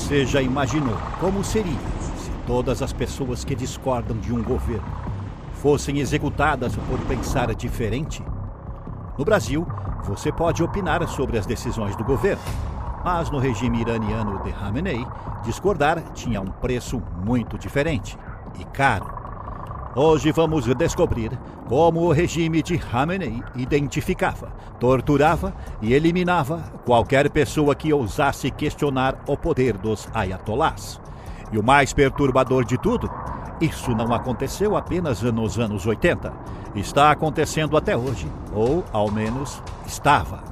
Você já imaginou como seria se todas as pessoas que discordam de um governo fossem executadas por pensar diferente? No Brasil, você pode opinar sobre as decisões do governo, mas no regime iraniano de Khamenei, discordar tinha um preço muito diferente e caro. Hoje vamos descobrir como o regime de Khamenei identificava, torturava e eliminava qualquer pessoa que ousasse questionar o poder dos ayatolás. E o mais perturbador de tudo, isso não aconteceu apenas nos anos 80. Está acontecendo até hoje, ou ao menos estava.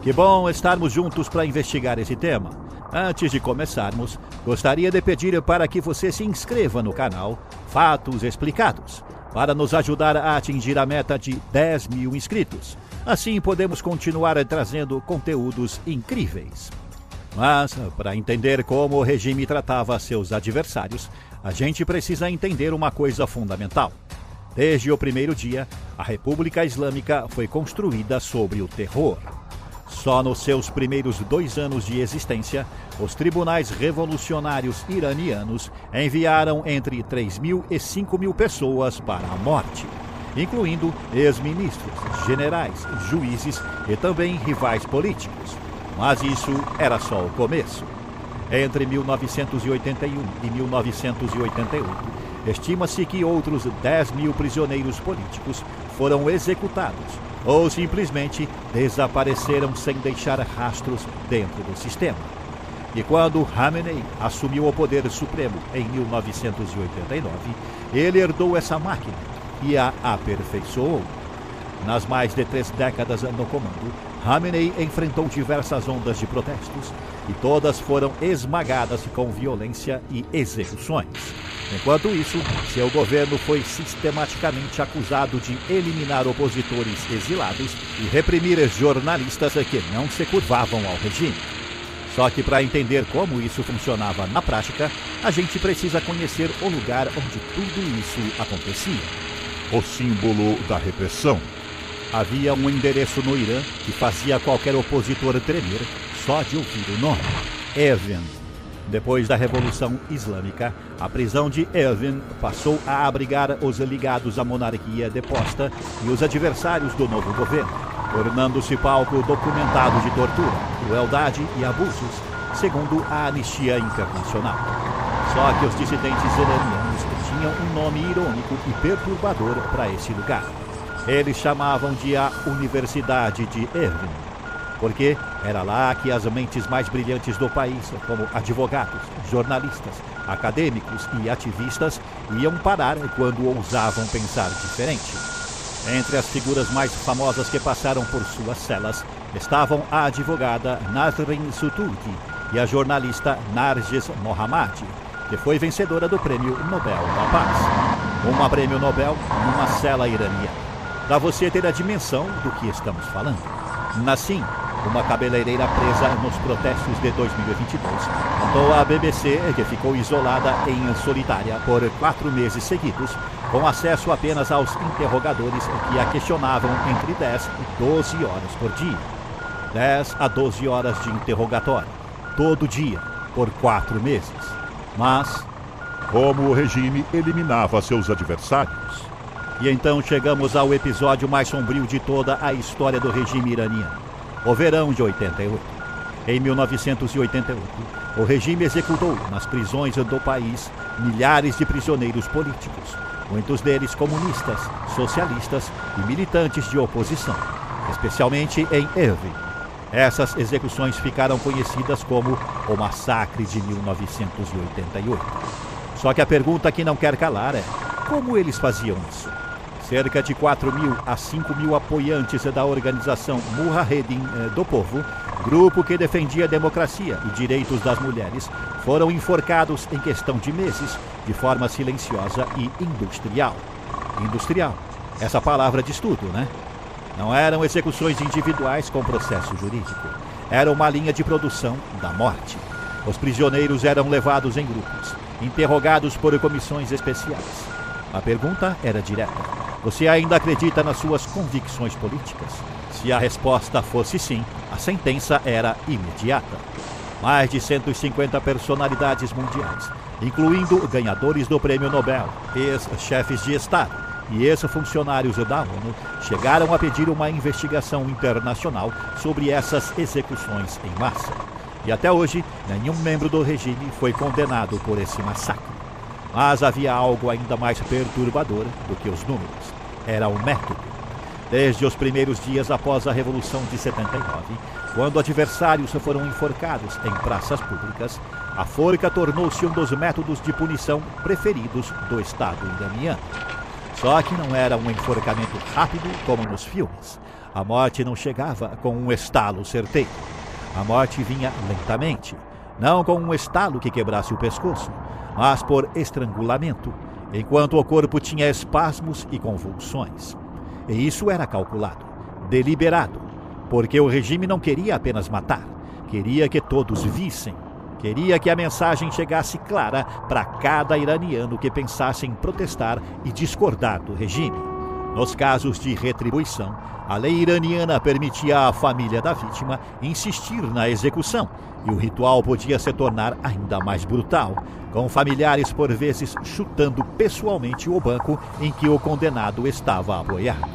Que bom estarmos juntos para investigar esse tema. Antes de começarmos, gostaria de pedir para que você se inscreva no canal Fatos Explicados, para nos ajudar a atingir a meta de 10 mil inscritos. Assim podemos continuar trazendo conteúdos incríveis. Mas, para entender como o regime tratava seus adversários, a gente precisa entender uma coisa fundamental. Desde o primeiro dia, a República Islâmica foi construída sobre o terror. Só nos seus primeiros 2 anos de existência, os tribunais revolucionários iranianos enviaram entre 3.000 e 5.000 pessoas para a morte, incluindo ex-ministros, generais, juízes e também rivais políticos. Mas isso era só o começo. Entre 1981 e 1988, estima-se que outros 10.000 prisioneiros políticos foram executados ou simplesmente desapareceram sem deixar rastros dentro do sistema. E quando Khamenei assumiu o poder supremo em 1989, ele herdou essa máquina e a aperfeiçoou. Nas mais de 3 décadas no comando, Khamenei enfrentou diversas ondas de protestos e todas foram esmagadas com violência e execuções. Enquanto isso, seu governo foi sistematicamente acusado de eliminar opositores exilados e reprimir jornalistas que não se curvavam ao regime. Só que para entender como isso funcionava na prática, a gente precisa conhecer o lugar onde tudo isso acontecia. O símbolo da repressão. Havia um endereço no Irã que fazia qualquer opositor tremer só de ouvir o nome: Evin. Depois da Revolução Islâmica, a prisão de Evin passou a abrigar os ligados à monarquia deposta e os adversários do novo governo, tornando-se palco documentado de tortura, crueldade e abusos, segundo a Anistia Internacional. Só que os dissidentes iranianos tinham um nome irônico e perturbador para esse lugar. Eles chamavam de a Universidade de Evin, porque era lá que as mentes mais brilhantes do país, como advogados, jornalistas, acadêmicos e ativistas, iam parar quando ousavam pensar diferente. Entre as figuras mais famosas que passaram por suas celas estavam a advogada Nasrin Sotoudeh e a jornalista Narges Mohammadi, que foi vencedora do Prêmio Nobel da Paz. Um prêmio Nobel numa cela iraniana. Para você ter a dimensão do que estamos falando. Nassim, uma cabeleireira presa nos protestos de 2022, contou à BBC que ficou isolada em solitária por 4 meses seguidos, com acesso apenas aos interrogadores que a questionavam entre 10 e 12 horas por dia. 10 a 12 horas de interrogatório, todo dia, por 4 meses. Mas como o regime eliminava seus adversários? E então chegamos ao episódio mais sombrio de toda a história do regime iraniano: o verão de 88. Em 1988, o regime executou nas prisões do país milhares de prisioneiros políticos, muitos deles comunistas, socialistas e militantes de oposição, especialmente em Evin. Essas execuções ficaram conhecidas como o Massacre de 1988. Só que a pergunta que não quer calar é: como eles faziam isso? Cerca de 4.000 a 5.000 apoiantes da organização Mujahedin do Povo, grupo que defendia a democracia e direitos das mulheres, foram enforcados em questão de meses, de forma silenciosa e industrial. Industrial. Essa palavra diz tudo, né? Não eram execuções individuais com processo jurídico. Era uma linha de produção da morte. Os prisioneiros eram levados em grupos, interrogados por comissões especiais. A pergunta era direta: você ainda acredita nas suas convicções políticas? Se a resposta fosse sim, a sentença era imediata. Mais de 150 personalidades mundiais, incluindo ganhadores do Prêmio Nobel, ex-chefes de Estado e ex-funcionários da ONU, chegaram a pedir uma investigação internacional sobre essas execuções em massa. E até hoje, nenhum membro do regime foi condenado por esse massacre. Mas havia algo ainda mais perturbador do que os números. Era o método. Desde os primeiros dias após a Revolução de 79, quando adversários foram enforcados em praças públicas, a forca tornou-se um dos métodos de punição preferidos do Estado iraniano. Só que não era um enforcamento rápido como nos filmes. A morte não chegava com um estalo certeiro. A morte vinha lentamente, não com um estalo que quebrasse o pescoço, mas por estrangulamento, enquanto o corpo tinha espasmos e convulsões. E isso era calculado, deliberado, porque o regime não queria apenas matar, queria que todos vissem, queria que a mensagem chegasse clara para cada iraniano que pensasse em protestar e discordar do regime. Nos casos de retribuição, a lei iraniana permitia à família da vítima insistir na execução, e o ritual podia se tornar ainda mais brutal, com familiares por vezes chutando pessoalmente o banco em que o condenado estava apoiado.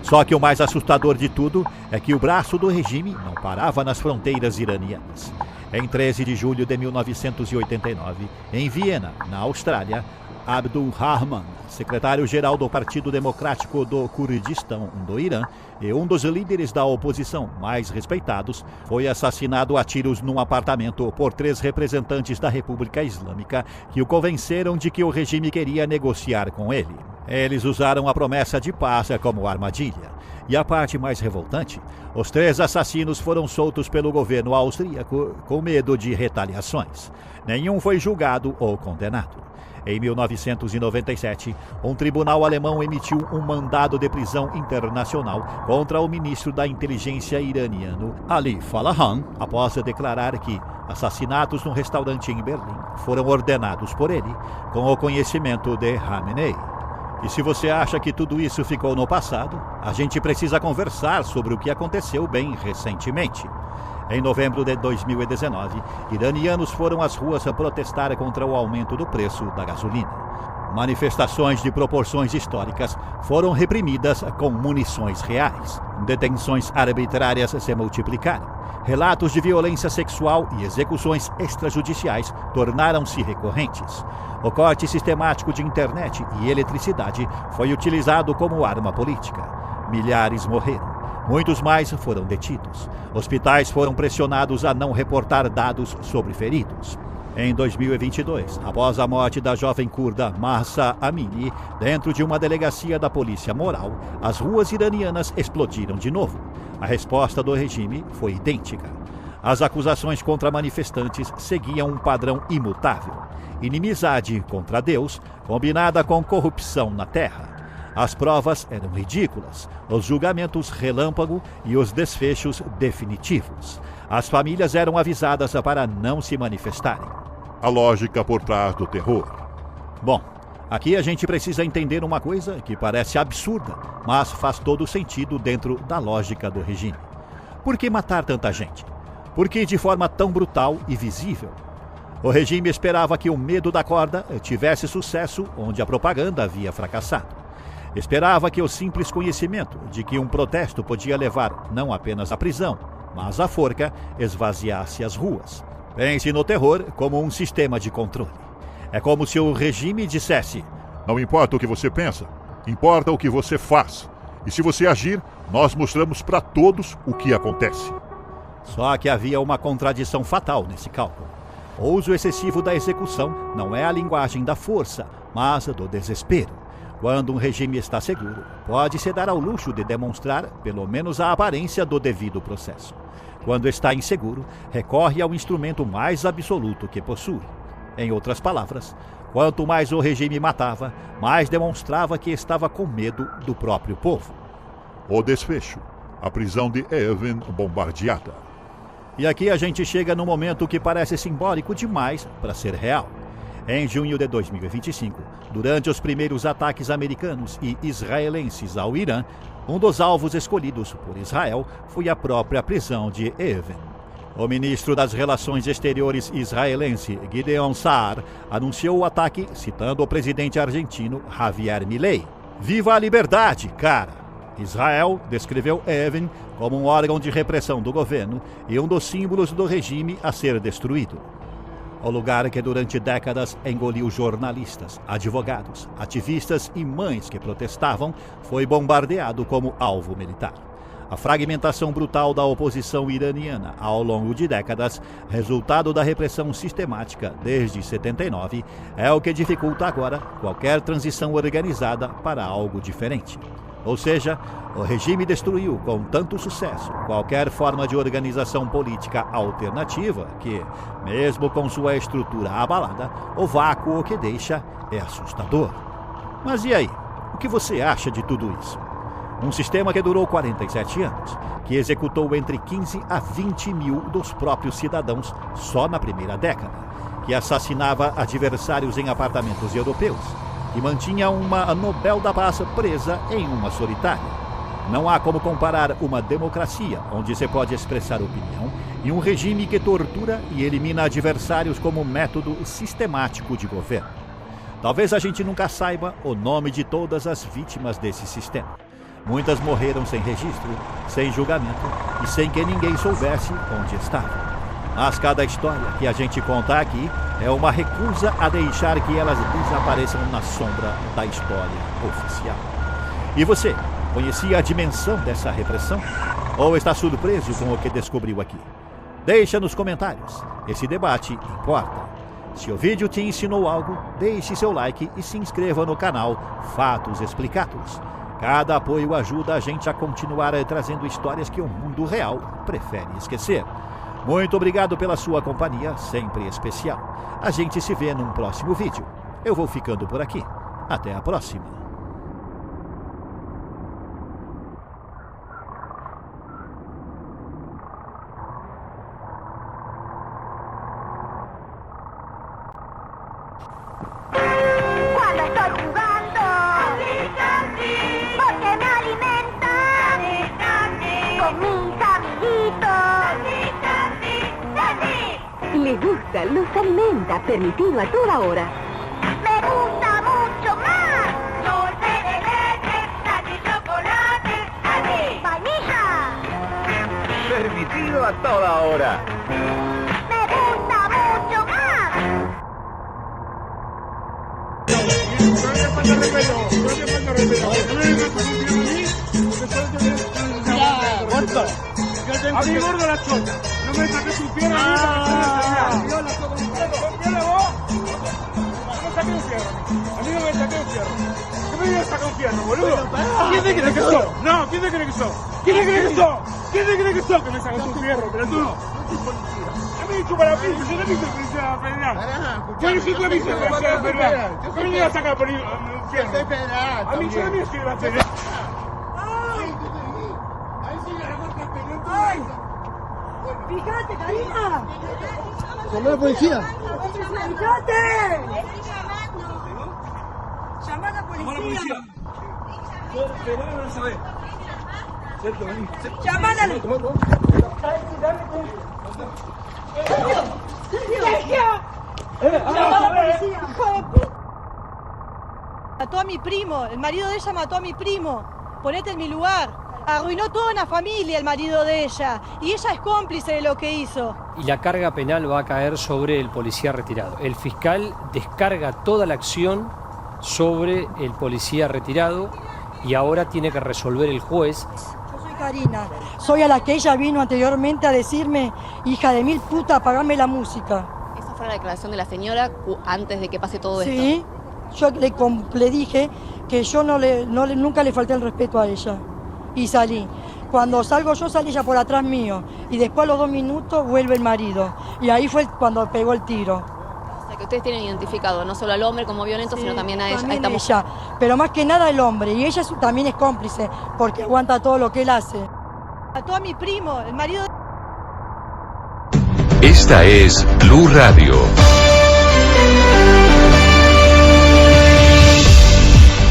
Só que o mais assustador de tudo é que o braço do regime não parava nas fronteiras iranianas. Em 13 de julho de 1989, em Viena, na Austrália, Abdul Rahman, secretário-geral do Partido Democrático do Kurdistão do Irã e um dos líderes da oposição mais respeitados, foi assassinado a tiros num apartamento por 3 representantes da República Islâmica que o convenceram de que o regime queria negociar com ele. Eles usaram a promessa de paz como armadilha. E a parte mais revoltante, os 3 assassinos foram soltos pelo governo austríaco com medo de retaliações. Nenhum foi julgado ou condenado. Em 1997, um tribunal alemão emitiu um mandado de prisão internacional contra o ministro da inteligência iraniano, Ali Falahan, após declarar que assassinatos num restaurante em Berlim foram ordenados por ele, com o conhecimento de Khamenei. E se você acha que tudo isso ficou no passado, a gente precisa conversar sobre o que aconteceu bem recentemente. Em novembro de 2019, iranianos foram às ruas a protestar contra o aumento do preço da gasolina. Manifestações de proporções históricas foram reprimidas com munições reais. Detenções arbitrárias se multiplicaram. Relatos de violência sexual e execuções extrajudiciais tornaram-se recorrentes. O corte sistemático de internet e eletricidade foi utilizado como arma política. Milhares morreram. Muitos mais foram detidos. Hospitais foram pressionados a não reportar dados sobre feridos. Em 2022, após a morte da jovem curda Mahsa Amini, dentro de uma delegacia da polícia moral, as ruas iranianas explodiram de novo. A resposta do regime foi idêntica. As acusações contra manifestantes seguiam um padrão imutável. Inimizade contra Deus, combinada com corrupção na terra. As provas eram ridículas, os julgamentos relâmpago e os desfechos definitivos. As famílias eram avisadas para não se manifestarem. A lógica por trás do terror. Bom, aqui a gente precisa entender uma coisa que parece absurda, mas faz todo sentido dentro da lógica do regime. Por que matar tanta gente? Por que de forma tão brutal e visível? O regime esperava que o medo da corda tivesse sucesso onde a propaganda havia fracassado. Esperava que o simples conhecimento de que um protesto podia levar não apenas à prisão, mas à forca, esvaziasse as ruas. Pense no terror como um sistema de controle. É como se o regime dissesse: não importa o que você pensa, importa o que você faz. E se você agir, nós mostramos para todos o que acontece. Só que havia uma contradição fatal nesse cálculo. O uso excessivo da execução não é a linguagem da força, mas do desespero. Quando um regime está seguro, pode-se dar ao luxo de demonstrar pelo menos a aparência do devido processo. Quando está inseguro, recorre ao instrumento mais absoluto que possui. Em outras palavras, quanto mais o regime matava, mais demonstrava que estava com medo do próprio povo. O desfecho: a prisão de Evin bombardeada. E aqui a gente chega num momento que parece simbólico demais para ser real. Em junho de 2025, durante os primeiros ataques americanos e israelenses ao Irã, um dos alvos escolhidos por Israel foi a própria prisão de Evin. O ministro das Relações Exteriores israelense, Gideon Saar, anunciou o ataque citando o presidente argentino Javier Milei. Viva a liberdade, cara! Israel descreveu Evin como um órgão de repressão do governo e um dos símbolos do regime a ser destruído. O lugar que durante décadas engoliu jornalistas, advogados, ativistas e mães que protestavam foi bombardeado como alvo militar. A fragmentação brutal da oposição iraniana ao longo de décadas, resultado da repressão sistemática desde 79, é o que dificulta agora qualquer transição organizada para algo diferente. Ou seja, o regime destruiu com tanto sucesso qualquer forma de organização política alternativa que, mesmo com sua estrutura abalada, o vácuo que deixa é assustador. Mas e aí? O que você acha de tudo isso? Um sistema que durou 47 anos, que executou entre 15 a 20 mil dos próprios cidadãos só na primeira década, que assassinava adversários em apartamentos europeus, que mantinha uma Nobel da Paz presa em uma solitária. Não há como comparar uma democracia, onde se pode expressar opinião, e um regime que tortura e elimina adversários como método sistemático de governo. Talvez a gente nunca saiba o nome de todas as vítimas desse sistema. Muitas morreram sem registro, sem julgamento e sem que ninguém soubesse onde estavam. Mas cada história que a gente conta aqui é uma recusa a deixar que elas desapareçam na sombra da história oficial. E você, conhecia a dimensão dessa repressão? Ou está surpreso com o que descobriu aqui? Deixa nos comentários, esse debate importa. Se o vídeo te ensinou algo, deixe seu like e se inscreva no canal Fatos Explicados. Cada apoio ajuda a gente a continuar trazendo histórias que o mundo real prefere esquecer. Muito obrigado pela sua companhia, sempre especial. A gente se vê num próximo vídeo. Eu vou ficando por aqui. Até a próxima. Le gusta, los alimenta, permitido a toda hora. ¡Me gusta mucho más! Dulce de leche, y chocolate, así. ¡Vainilla! Permitido a toda hora. ¡Me gusta mucho más! A mí gordo la chota. No me saques tu pierna a mí porque soy el vos. No me saques un fierro. A mí no me saques un fierro. ¿Qué me vienes a sacar un fierro, boludo? ¿Quién te cree que sos? No, ¿quién te cree que sos? ¿Quién te cree que sos? ¿Quién te cree que sos que me sacas un fierro, pelotudo? A mí chupa la pizza, yo no he visto policía federal. Yo no soy la pizza policía federal. ¿Qué me vienes a sacar por un fierro? A mí yo no me soy la federal. ¡Ay! ¡Fíjate, Karina! ¡Llamá a la policía! ¡Fíjate! ¡Llamá a la policía! ¡Llamá a la policía! Mató a mi primo, el marido de ella mató a mi primo. Ponete en mi lugar. Arruinó toda una familia el marido de ella y ella es cómplice de lo que hizo. Y la carga penal va a caer sobre el policía retirado. El fiscal descarga toda la acción sobre el policía retirado y ahora tiene que resolver el juez. Yo soy Karina, soy a la que ella vino anteriormente a decirme, hija de mil puta, apagame la música. ¿Esa fue la declaración de la señora antes de que pase todo esto? Sí, yo le dije que yo nunca le falté el respeto a ella. Y salí. Cuando salgo yo, salí ella por atrás mío. Y después a los 2 minutos vuelve el marido. Y ahí fue cuando pegó el tiro. O sea que ustedes tienen identificado no solo al hombre como violento, sí, sino también a ella. También ella. Pero más que nada el hombre. Y ella también es cómplice, porque aguanta todo lo que él hace. Mató a mi primo, el marido de... Esta es Blue Radio.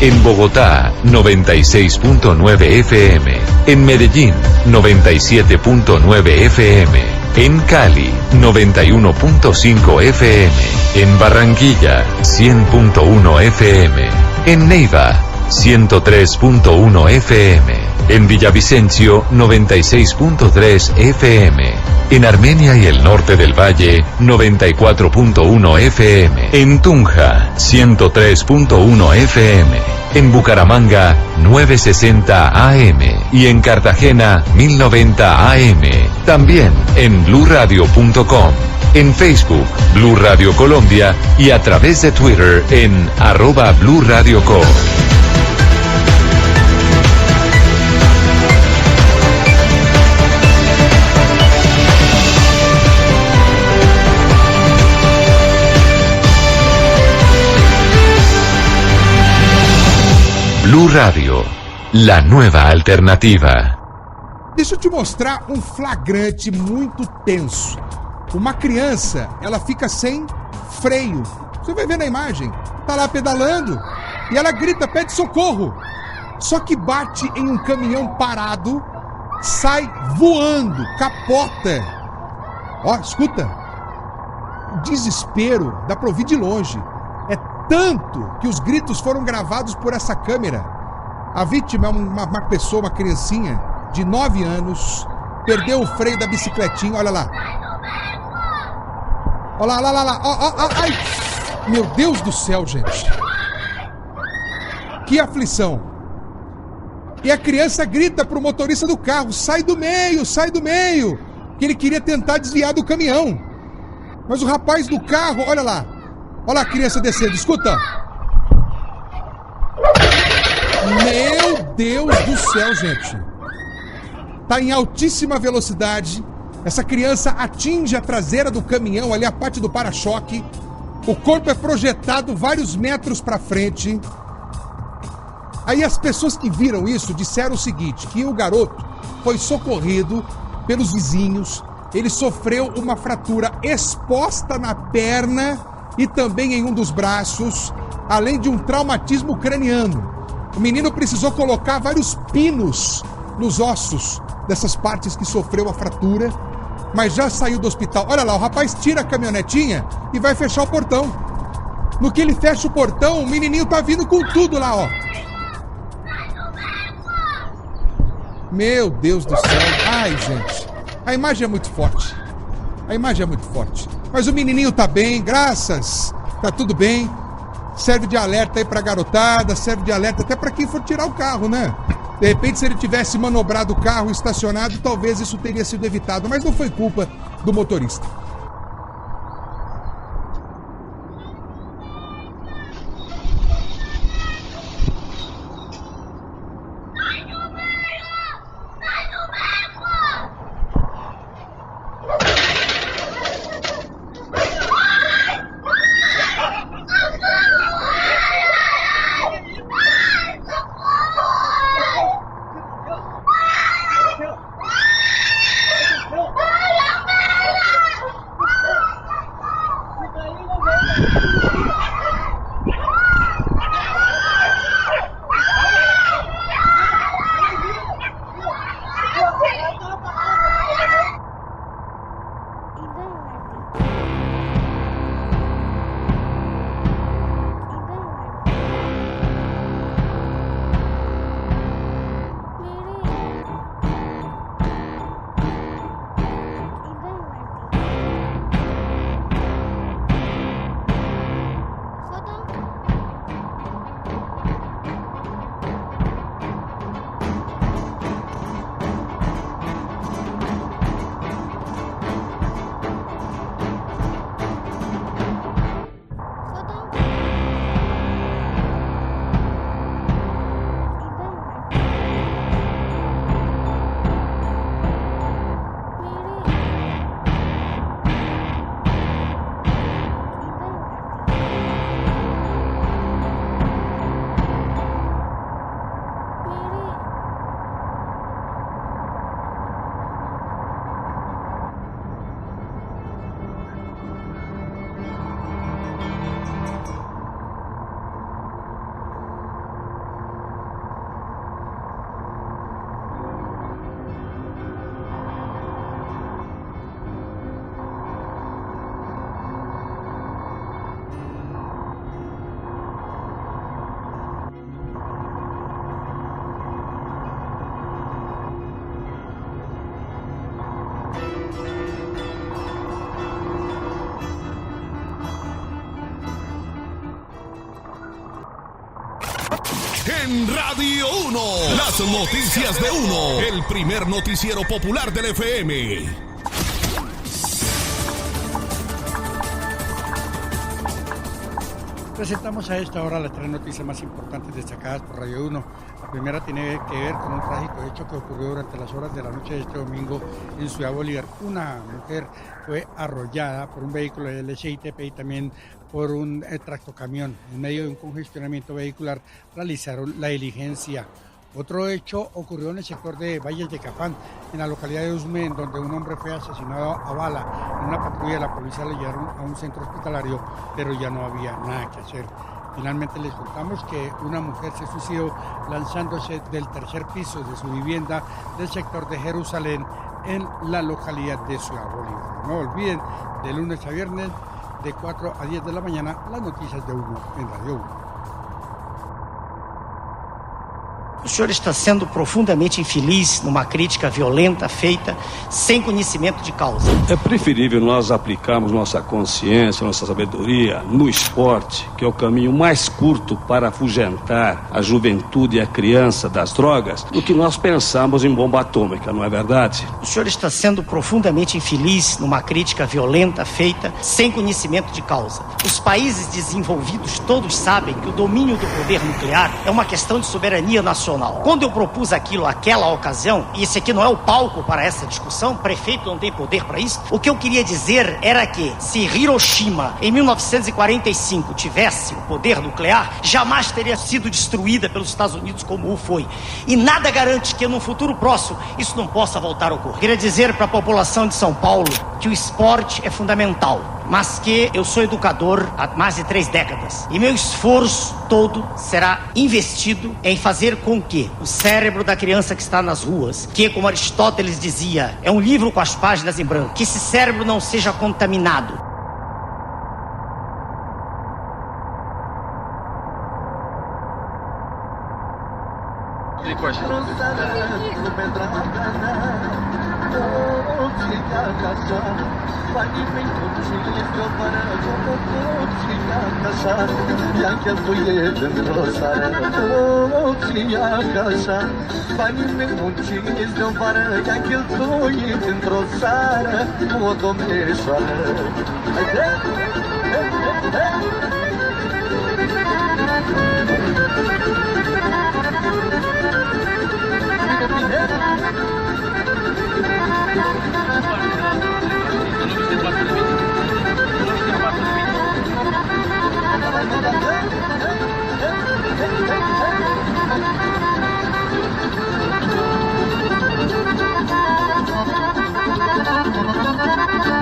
En Bogotá, 96.9 FM. En Medellín, 97.9 FM. En Cali, 91.5 FM. En Barranquilla, 100.1 FM. En Neiva, 103.1 FM. En Villavicencio, 96.3 FM. En Armenia y el norte del Valle, 94.1 FM. En Tunja, 103.1 FM. En Bucaramanga, 960 AM. Y en Cartagena, 1090 AM. También en bluradio.com. En Facebook, Blue Radio Colombia. Y a través de Twitter en @BlueRadioCo. Blue Radio, la nueva alternativa. Deixa eu te mostrar um flagrante muito tenso. Uma criança, ela fica sem freio. Você vai ver na imagem. Tá lá pedalando e ela grita, pede socorro. Só que bate em um caminhão parado, sai voando, capota. Ó, escuta. O desespero dá pra ouvir de longe. É tanto que os gritos foram gravados por essa câmera. A vítima é uma pessoa, uma criancinha de 9 anos, perdeu o freio da bicicletinha, olha lá. Olha lá. Ai, meu Deus do céu, gente. Que aflição. E a criança grita pro motorista do carro, sai do meio, que ele queria tentar desviar do caminhão. Mas o rapaz do carro, olha lá a criança descendo, escuta. Meu Deus do céu, gente. Tá em altíssima velocidade. Essa criança atinge a traseira do caminhão, ali a parte do para-choque. O corpo é projetado vários metros para frente. Aí as pessoas que viram isso disseram o seguinte, que o garoto foi socorrido pelos vizinhos. Ele sofreu uma fratura exposta na perna e também em um dos braços, além de um traumatismo craniano. O menino precisou colocar vários pinos nos ossos dessas partes que sofreu a fratura, mas já saiu do hospital. Olha lá, o rapaz tira a caminhonetinha e vai fechar o portão. No que ele fecha o portão, o menininho tá vindo com tudo lá, ó. Meu Deus do céu. Ai, gente. A imagem é muito forte. Mas o menininho tá bem, graças. Tá tudo bem. Serve de alerta aí pra garotada, serve de alerta até pra quem for tirar o carro, né? De repente, se ele tivesse manobrado o carro estacionado, talvez isso teria sido evitado. Mas não foi culpa do motorista. En Radio 1, las noticias de 1, el primer noticiero popular del FM. Presentamos a esta hora las 3 noticias más importantes destacadas por Radio 1. La primera tiene que ver con un trágico hecho que ocurrió durante las horas de la noche de este domingo en Ciudad Bolívar. Una mujer fue arrollada por un vehículo de LCITP y también por un tractocamión. En medio de un congestionamiento vehicular realizaron la diligencia. Otro hecho ocurrió en el sector de Valles de Cafán, en la localidad de Usme, en donde un hombre fue asesinado a bala. En una patrulla de la policía le llevaron a un centro hospitalario, pero ya no había nada que hacer. Finalmente les contamos que una mujer se suicidó lanzándose del tercer piso de su vivienda del sector de Jerusalén en la localidad de Ciudad Bolívar. No olviden, de lunes a viernes, de 4 a 10 de la mañana, las noticias de 1 en Radio 1. O senhor está sendo profundamente infeliz numa crítica violenta feita sem conhecimento de causa. É preferível nós aplicarmos nossa consciência, nossa sabedoria no esporte, que é o caminho mais curto para afugentar a juventude e a criança das drogas, do que nós pensamos em bomba atômica, não é verdade? O senhor está sendo profundamente infeliz numa crítica violenta feita sem conhecimento de causa. Os países desenvolvidos todos sabem que o domínio do poder nuclear é uma questão de soberania nacional. Quando eu propus aquilo naquela ocasião, e esse aqui não é o palco para essa discussão, prefeito não tem poder para isso, o que eu queria dizer era que se Hiroshima, em 1945, tivesse o poder nuclear, jamais teria sido destruída pelos Estados Unidos como o foi. E nada garante que num futuro próximo isso não possa voltar a ocorrer. Queria dizer para a população de São Paulo que o esporte é fundamental, mas que eu sou educador há mais de 3 décadas. E meu esforço todo será investido em fazer com que o cérebro da criança que está nas ruas, que, como Aristóteles dizia, é um livro com as páginas em branco, que esse cérebro não seja contaminado.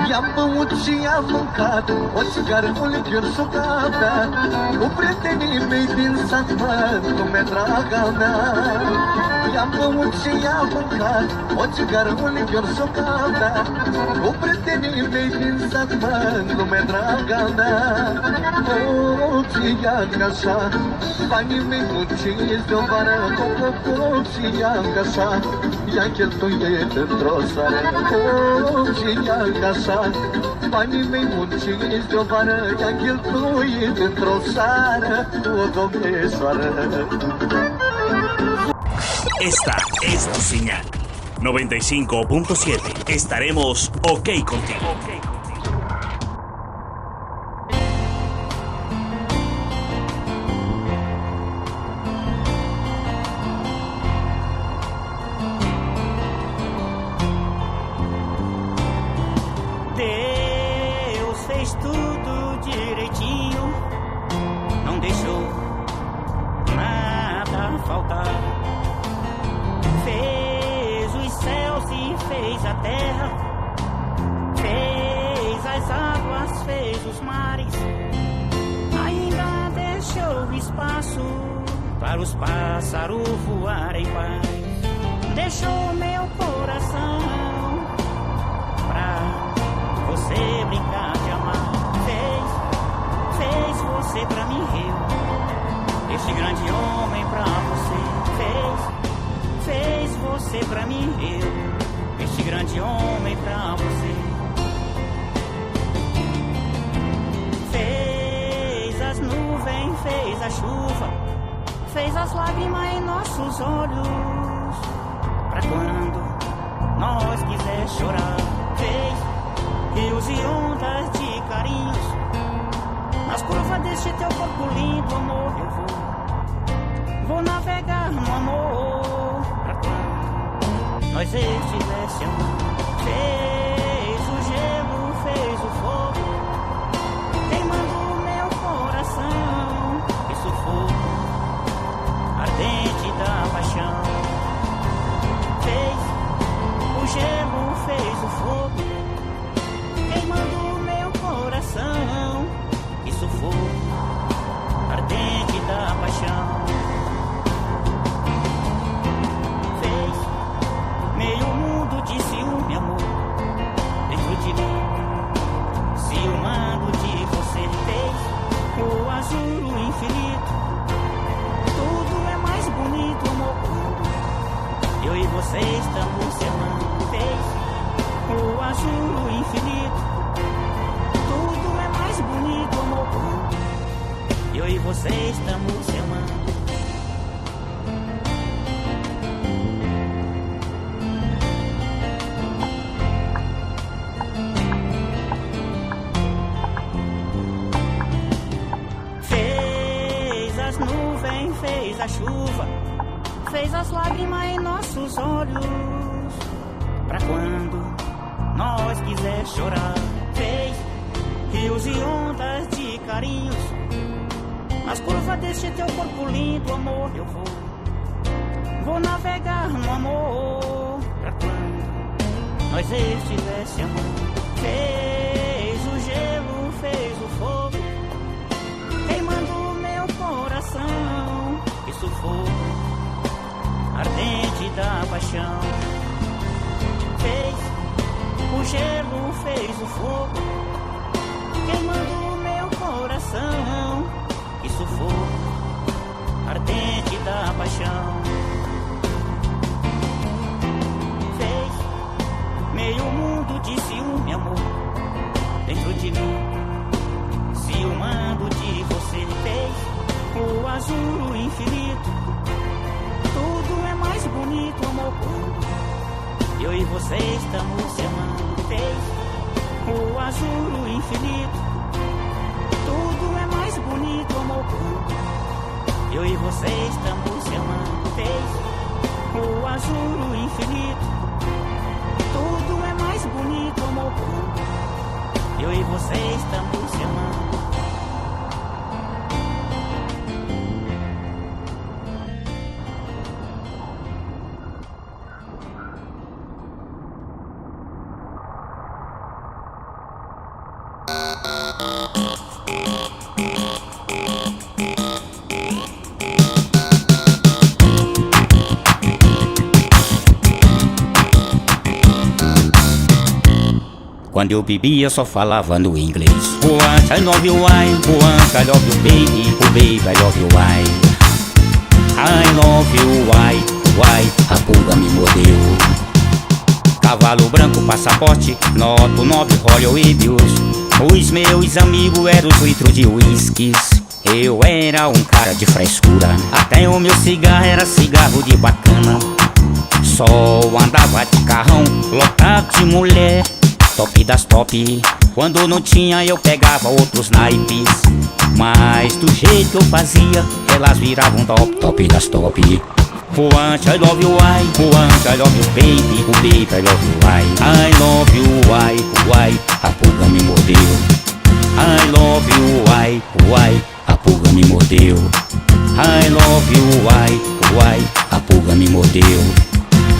Yammu uçya munkat, o cigarul ghiursugata, o prieteni mei din sat mă, lume draga mea. Yammu uçya munkat, o cigarul ghiursugata, o prieteni mei din sat mă, lume draga mea. O ția casa, banii mei munciți de-o vară, o ția casa, ea cheltuie într-o seară. O ția casa, banii mei munciți de-o vară, ea cheltuie într-o seară, o domnesoară. Esta es tu señal. 95.7. Estaremos ok contigo. Deus fez tudo direitinho, não deixou nada faltar. Fez os céus e fez a terra, fez as águas, fez os mares, ainda deixou espaço para os pássaros voar em paz. Deixou meu coração pra você brincar de amar. Fez você pra mim, eu, este grande homem pra você. Fez você pra mim, eu, este grande homem pra você. Fez as nuvens, fez a chuva, fez as lágrimas em nossos olhos. Pra quando nós quiser chorar, fez rios e ondas de carinhos. Nas curvas deste teu corpo lindo, amor, eu vou navegar no amor. Pra quando nós estivesse amando, fez o gelo, fez o fogo, queimando o meu coração. Isso fogo ardente da paixão. Fez o gelo, fez o fogo, queimando o meu coração. Isso fogo ardente da paixão. Fez meio mundo de ciúme, amor, dentro de mim, ciumando de você. Fez o azul, o infinito, tudo é mais bonito, amor, quando eu e você estamos se amando. Fez o azul, o infinito, tudo é mais bonito, amor, quando eu e você estamos se amando. Fez as nuvens, fez a chuva, fez as lágrimas em nossos olhos. Pra quando nós quiser chorar, fez rios e ondas de carinhos. Nas curvas deste teu corpo lindo, amor, eu vou navegar no amor. Pra quando nós estivesse amando, fez o gelo, fez o fogo, queimando o meu coração. Isso fogo ardente da paixão. Fez o gelo, fez o fogo, queimando o meu coração. Isso fogo ardente da paixão. Fez meio mundo de ciúme, amor, dentro de mim, ciumando de você. Fez o azul, o infinito, tudo é mais bonito, amor, quando eu e você estamos se amando. Fez o azul, o infinito, tudo é mais bonito, amor, quando eu e você estamos se amando. Fez o azul, o infinito, tudo é mais bonito, amor, quando eu e você estamos se amando. Quando eu bebia só falava no inglês. Once I love you, once I love you, baby, oh baby, I love you, I love you, why, a pulga me mordeu. Cavalo branco, passaporte, noto 9 Royal Ibios. Os meus amigos eram os litros de whiskies. Eu era um cara de frescura, até o meu cigarro era cigarro de bacana. Só andava de carrão, lotado de mulher, top das top. Quando não tinha eu pegava outros naipes, mas do jeito que eu fazia elas viravam top das top. Once I love you, once I love you, baby, oh baby, I love you, I love you, why, a pulga me mordeu. I love you, why, a pulga me mordeu. I love you, why, a pulga me mordeu.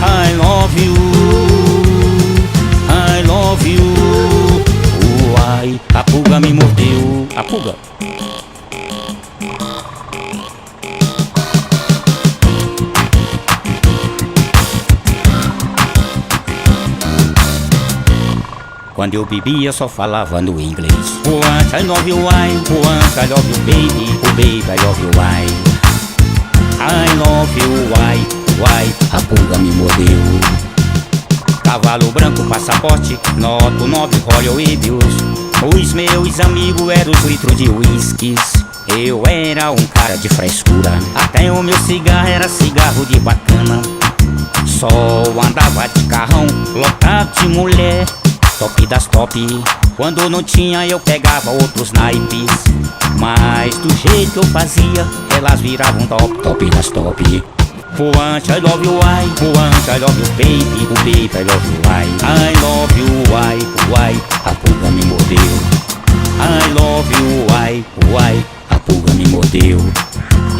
I love you, I love you, why, a pulga me mordeu. A pulga. Quando eu bebia só falava no inglês. Once I love you, once I love you, baby, oh baby, I love you, I love you, why, a pulga me mordeu. Cavalo Cavalo branco, passaporte, noto 9 Royal Ibius. Os meus amigos eram os litros de whiskies. Eu era um cara de frescura, até o meu cigarro era cigarro de bacana. Só andava de carrão, lotado de mulher, top das top. Quando não tinha eu pegava outros naipes, mas do jeito que eu fazia, elas viravam top das top. Puante, I love you, why? Puante, I love you, baby. O baby, I love you, why? I love you, why? A pulga me mordeu. I love you, why? A pulga me mordeu.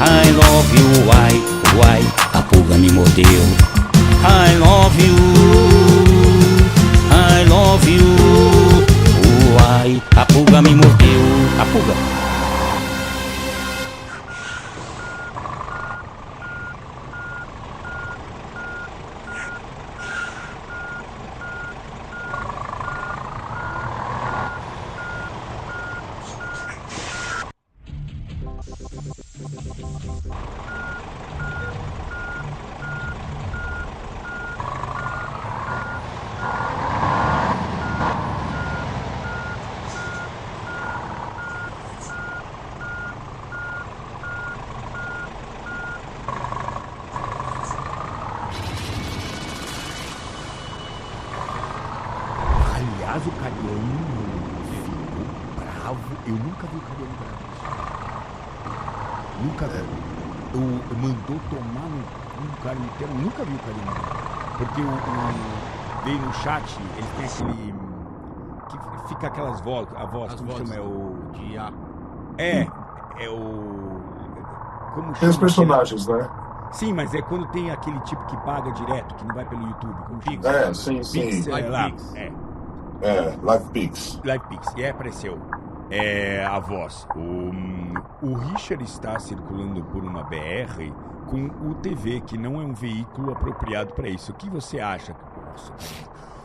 I love you, why? A pulga me mordeu. I love you, why? A pulga me mordeu. A pulga. Aliás, o Cariano ficou bravo. Eu nunca vi o Cariano bravo. Nunca vi. Mandou tomar no cara inteiro. Nunca vi o Cariano bravo. Porque veio no chat, ele tem aquele... que fica aquelas vozes, a voz, como chama? É o... É o... Como tem os personagens, né? Sim, mas é quando tem aquele tipo que paga direto, que não vai pelo YouTube. Como Pix. Sim. Live Pix. Live Pix. E aí apareceu a voz. O Richard está circulando por uma BR com o TV, que não é um veículo apropriado para isso. O que você acha? Nossa,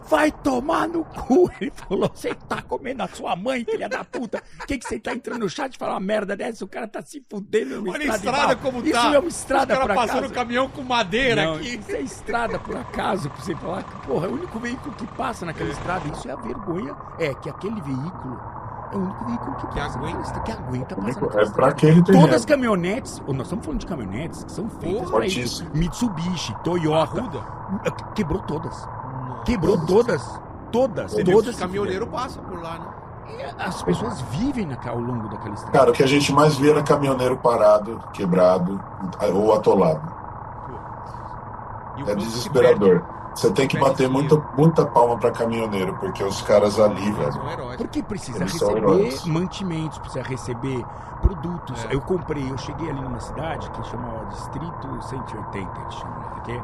vai tomar no cu! Ele falou, você tá comendo a sua mãe, filha da puta. Que você tá entrando no chat e fala uma merda dessa? O cara tá se fudendo numa Olha a estrada como tá. Isso é uma estrada por acaso. Passando caminhão com madeira não, aqui. Isso é estrada por acaso, pra você falar que, porra, é o único veículo que passa naquela estrada. Isso é a vergonha. É que aquele veículo é o único veículo que passa que aguenta passar naquela estrada. Pra aquele tem. Todas as caminhonetes, nós estamos falando de caminhonetes que são feitas pra isso. Mitsubishi, Toyota, quebrou todas. Quebrou todas. Todas. Os caminhoneiros passam por lá, né? E as pessoas vivem ao longo daquela estrada. Cara, o que a gente mais vê era caminhoneiro parado, quebrado ou atolado. É desesperador. Você tem que bater muita palma pra caminhoneiro, porque os caras ali, velho. Porque precisa receber mantimentos, precisa receber produtos. Eu cheguei ali numa cidade que chama Distrito 180, eles chamam, que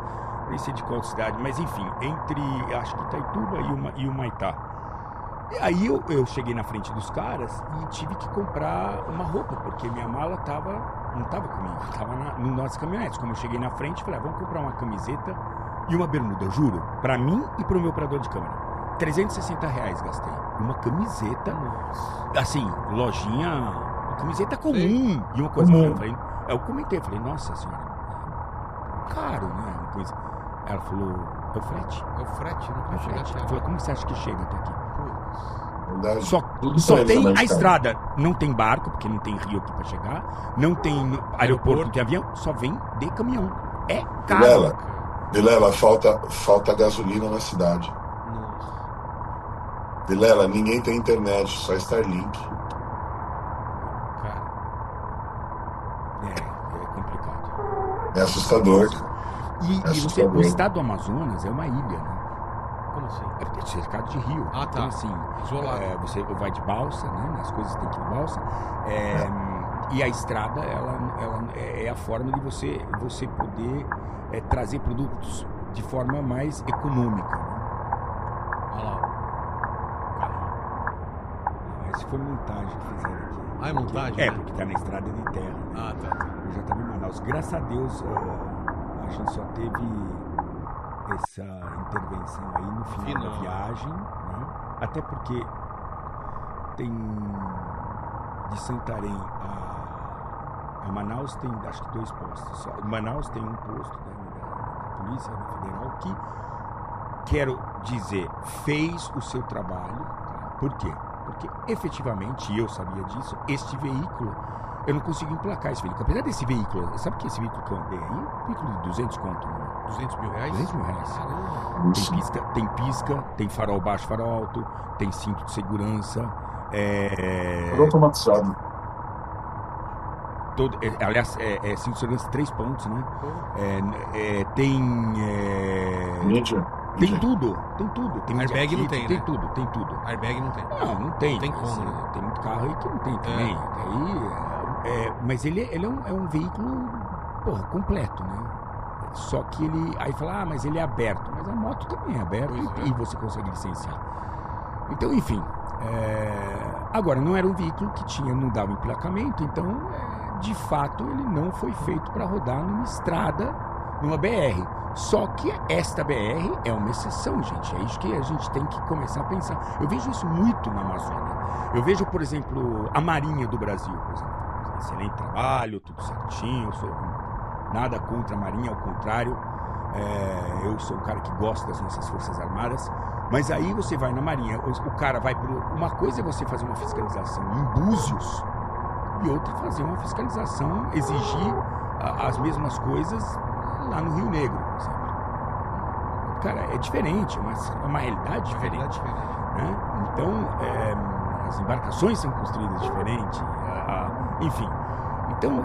nem sei de qual cidade, mas enfim, entre, acho que Itaituba e o Maitá. E aí eu cheguei na frente dos caras e tive que comprar uma roupa, porque minha mala não tava comigo, tava no nosso caminhonete. Como eu cheguei na frente, falei, vamos comprar uma camiseta e uma bermuda, eu juro, pra mim e pro meu operador de câmera. R$360 gastei. Uma camiseta, assim, lojinha, camiseta comum. Sim. E uma coisa, eu comentei, falei, nossa senhora, caro, né? Uma coisa. Ela falou, é o frete. É o frete, não pode chegar até. Ela falou, como você acha que chega até aqui? Só tem a estrada, não tem barco, porque não tem rio aqui pra chegar, não tem aeroporto de avião, só vem de caminhão. É caro. Vilela, falta gasolina na cidade. Vilela, ninguém tem internet, só Starlink. Cara, é complicado. É assustador. E o estado do Amazonas é uma ilha, né? Como assim? É cercado de rio. Ah, tá. Então, assim, você vai de balsa, né? As coisas tem que ir de balsa. E a estrada, ela é a forma de você poder trazer produtos de forma mais econômica, né? Olha lá. Essa foi montagem que fizeram aqui. Ah, é montagem? Porque tá na estrada de terra. Né? Ah, tá. Eu já estava em Manaus. Graças a Deus, a gente só teve essa intervenção aí no final da viagem, né? Até porque tem de Santarém a Manaus tem acho que 2 postos. Manaus tem um posto da Polícia Federal quero dizer, fez o seu trabalho. Tá? Por quê? Porque efetivamente, e eu sabia disso, este veículo, eu não consigo emplacar esse veículo. Apesar desse veículo, sabe que esse veículo que eu andei aí? Um veículo de 200 conto, né? 200 mil reais? 200 mil reais. Tem pisca, tem farol baixo, farol alto, tem cinto de segurança. Tudo automatizado. Aliás, cinto de segurança 3 pontos, né? Tem. Mídia. Tem tudo. Tem airbag não tem, tem né? tudo. Airbag não tem. Não tem. Não tem como, né? Tem muito carro aí que não tem também. Mas ele é um veículo, completo, né? Só que ele... Aí fala, mas ele é aberto. Mas a moto também é aberta e você consegue licenciar. Então, enfim. Agora, não era um veículo que não dava emplacamento, então, de fato, ele não foi feito para rodar numa estrada, numa BR. Só que esta BR é uma exceção, gente. É isso que a gente tem que começar a pensar. Eu vejo isso muito na Amazônia. Eu vejo, por exemplo, a Marinha do Brasil, por exemplo. Excelente trabalho, tudo certinho. Eu sou nada contra a Marinha, ao contrário. Eu sou um cara que gosta das nossas Forças Armadas. Mas aí você vai na Marinha, o cara vai por... Uma coisa é você fazer uma fiscalização em Búzios e outra fazer uma fiscalização, exigir as mesmas coisas lá no Rio Negro, por exemplo. Cara, é diferente, mas é uma realidade diferente. Né? Então, as embarcações são construídas diferente, enfim. Então,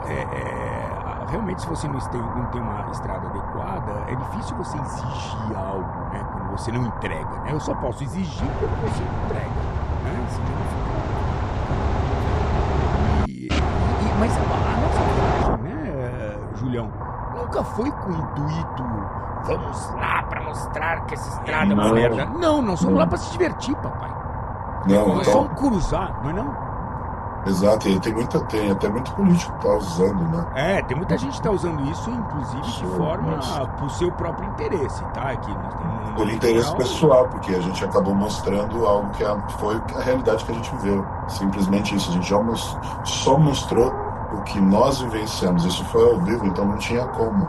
realmente, se você não tem uma estrada adequada, é difícil você exigir algo, né, quando você não entrega. Né? Eu só posso exigir quando você entrega. Né? Mas a nossa viagem, né, Julião, nunca foi com o intuito, vamos lá para mostrar que essa estrada é uma merda. Não, nós somos lá para se divertir, papai. Nós somos cruzar, não é não? Exato, e tem até muito político que tá usando, né? Tem muita gente que tá usando isso, inclusive de forma pro seu próprio interesse, tá? Aqui nós temos por interesse pessoal, porque a gente acabou mostrando algo que foi a realidade que a gente viveu. Simplesmente isso, a gente só mostrou o que nós vivenciamos. Isso foi ao vivo, então não tinha como.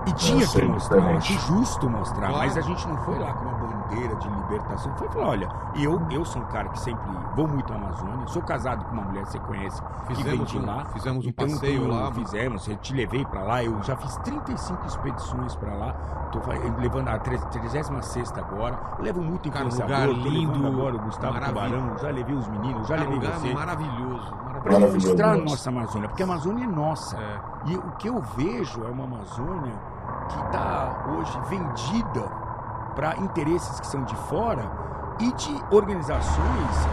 E tinha que mostrar, acho justo mostrar, mas a gente não foi lá com uma bandeira de libertação. Foi falar, olha, eu sou um cara que sempre vou muito à Amazônia, sou casado com uma mulher que você conhece, que vem de lá. Fizemos um passeio lá. Fizemos, eu te levei pra lá, eu já fiz 35 expedições pra lá, tô levando a 36ª agora, levo muito influenciador, lugar lindo, agora o Gustavo Tubarão, já levei os meninos, já levei você. Maravilhoso. Pra mostrar a nossa Amazônia, porque a Amazônia é nossa. E o que eu vejo é uma Amazônia que está hoje vendida para interesses que são de fora e de organizações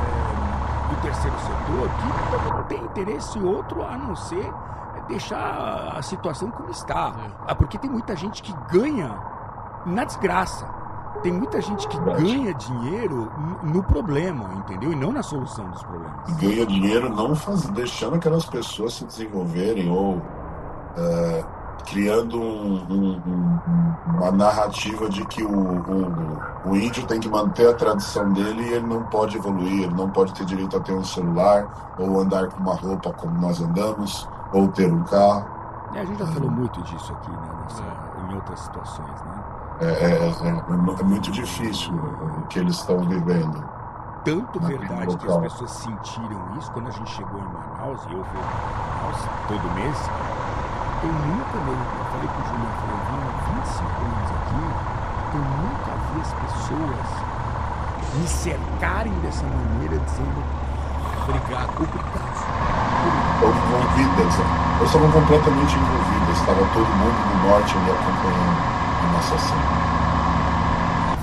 do terceiro setor que não tem interesse outro a não ser deixar a situação como está. Porque tem muita gente que ganha na desgraça. Tem muita gente que ganha dinheiro no problema, entendeu? E não na solução dos problemas. Ganha dinheiro não deixando aquelas pessoas se desenvolverem ou criando uma narrativa de que o índio tem que manter a tradição dele e ele não pode evoluir, ele não pode ter direito a ter um celular ou andar com uma roupa como nós andamos ou ter um carro. A gente já falou muito disso aqui, né, em outras situações, né? É muito difícil o que eles estão vivendo. Tanto verdade que as pessoas sentiram isso quando a gente chegou em Manaus, e eu vou em Manaus todo mês. Eu falei pro Julião, eu vim há 25 anos aqui, eu nunca vi as pessoas me cercarem dessa maneira, dizendo obrigado. Envolvidas, elas estavam completamente envolvidas, estava todo mundo no norte ali acompanhando a nossa ação.